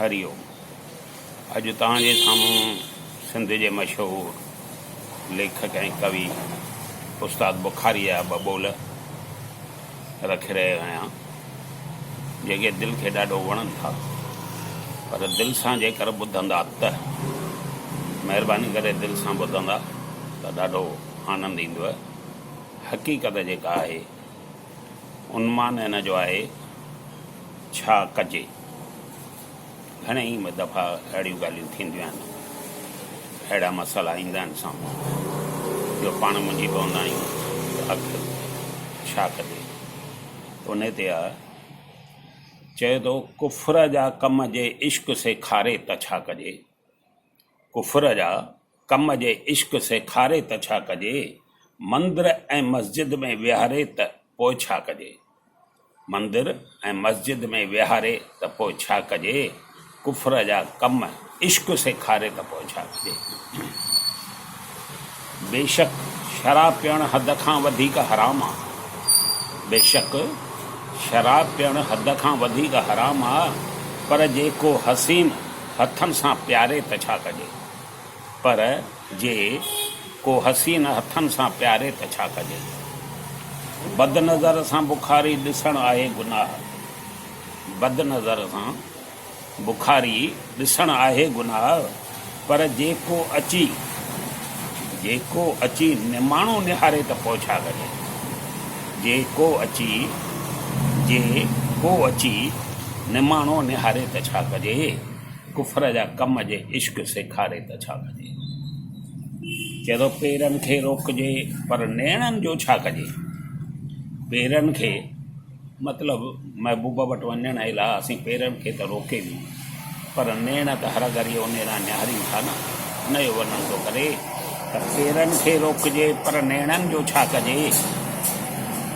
हरिओम। अॼु तव्हांजे साम्हूं सिंध जे मशहूरु लेखक ऐं कवि उस्ताद बुखारी जा ॿ ॿोल रखे रहियो आहियां, जेके दिलि खे ॾाढो वणनि था। पर दिलि सां जेकर ॿुधंदा त महिरबानी करे दिलि सां ॿुधंदा त ॾाढो आनंदु ईंदव। हक़ीक़त जेका आहे उनमान हिन जो आहे छा कजे। घणेई दफ़ा अहिड़ियूं ॻाल्हियूं थींदियूं आहिनि, अहिड़ा मसाला ईंदा आहिनि साम्हूं जो पाण मुंझी पवंदा आहियूं त आख़िर छा कजे। उन ते आहे, चए थो कुफर जा कम जे इश्क सेखारे त छा कजे। कुफर जा कम जे इश्क सेखारे त छा कजे। मंदिर ऐं मस्जिद में विहारे त पोइ छा कजे। मंदिर ऐं मस्जिद में विहारे त पोइ छा कजे। कुफर जा कम इश्क सेखारे त पोइ छा कजे। बेशक शराब पीअणु हद खां वधीक हराम आहे। बेशक शराब पीअणु हद खां वधीक हराम आहे, पर जेको हसीन हथनि सां प्यारे त छा कजे। पर जे को हसीन हथनि सां प्यारे त छा कजे। बदनज़र सां बुखारी ॾिसणु आहे गुनाह। बदनज़र सां बुखारी ॾिसणु आहे गुनाह, पर जेको अची निमाणो निहारे त पोइ छा कजे। जेको अची निमाणो निहारे त छा कजे। कुफर जा कम जे इश्क सेखारे त छा कजे। चए थो पेरनि खे रोकजे पर नेणनि जो छा कजे। पेरनि खे मतिलबु महबूबा वटि वञण लाइ असीं पेरनि खे त रोके बि, पर नेण त हर घड़ी उनेरा निहारियूं था न, उन जो वर्णन थो करे त पेरनि खे रोकजे पर नेणनि जो छा कजे।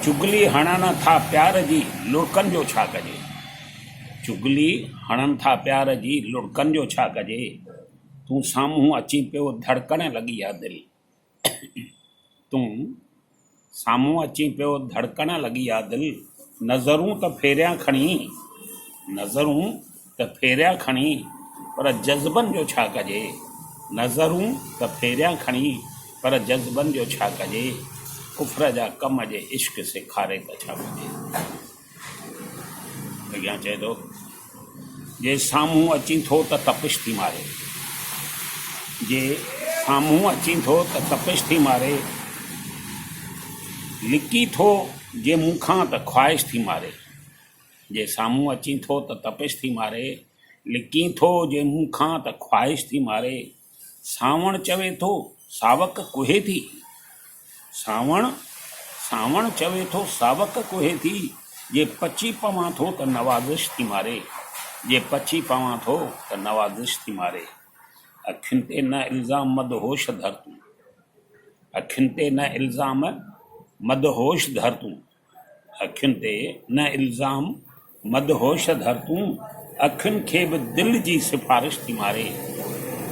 चुगली हणनि था प्यार जी लुड़कनि जो छा कजे। चुगली हणनि था प्यार जी लुड़कनि जो छा कजे। तूं साम्हूं अची पियो धड़कण लॻी आहे दिलि। तूं साम्हूं अची पियो धड़कण लॻी आहे दिलि। नज़रूं त फेरियां खणी पर जज़्बनि जो छा कजे। नज़रूं त फेरियां खणी पर जज़्बनि जो छा कजे। कुफर जा कम जे इश्क सेखारे त छा कजे। अॻियां चए थो, जे साम्हूं अची थो त तपिश थी मारे। जे साम्हूं अची थो त तपिश थी मारे। लिकी थो जे मूंखां त ख़्वाहिश थी मारे। जे साम्हूं अची थो त तपिश थी मारे। लिकी थो जे मूंखां त ख़्वाहिश थी मारे। सावण चवे थो सावक कुहे थी। सावण चवे थो सावक कुहे थी। जे पची पवां थो त नवाज़िश थी मारे। जे पची पवां थो त नवाज़िश थी मारे। अखियुनि ते न इल्ज़ाम मदहोश धर तूं। अखियुनि ते न इल्ज़ाम मदहोश धर तूं। अखियुनि ते न इल्ज़ाम मदहोश धर तूं। अखियुनि खे बि दिलि जी सिफ़ारिश थी मारे।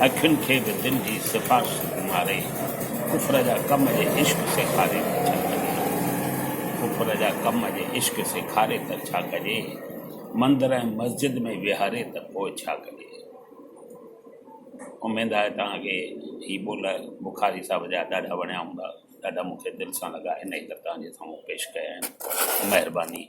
अखियुनि खे बि दिलि जी सिफ़ारिश थी मारे। कुफर जा कम जे इश्क सेखारे त छा कजे। कुफर जा कम जे इश्क सेखारे त छा कजे। मंदिर ऐं मस्जिद में विहारे त पोइ छा कजे। उमेद आहे तव्हांखे ही ॿोल बुखारी साहिब जा ॾाढा वणिया हूंदा, ॾाढा मूंखे दिलि सां लॻा, इन करे तव्हांजे साम्हूं पेश कया आहिनि। महिरबानी।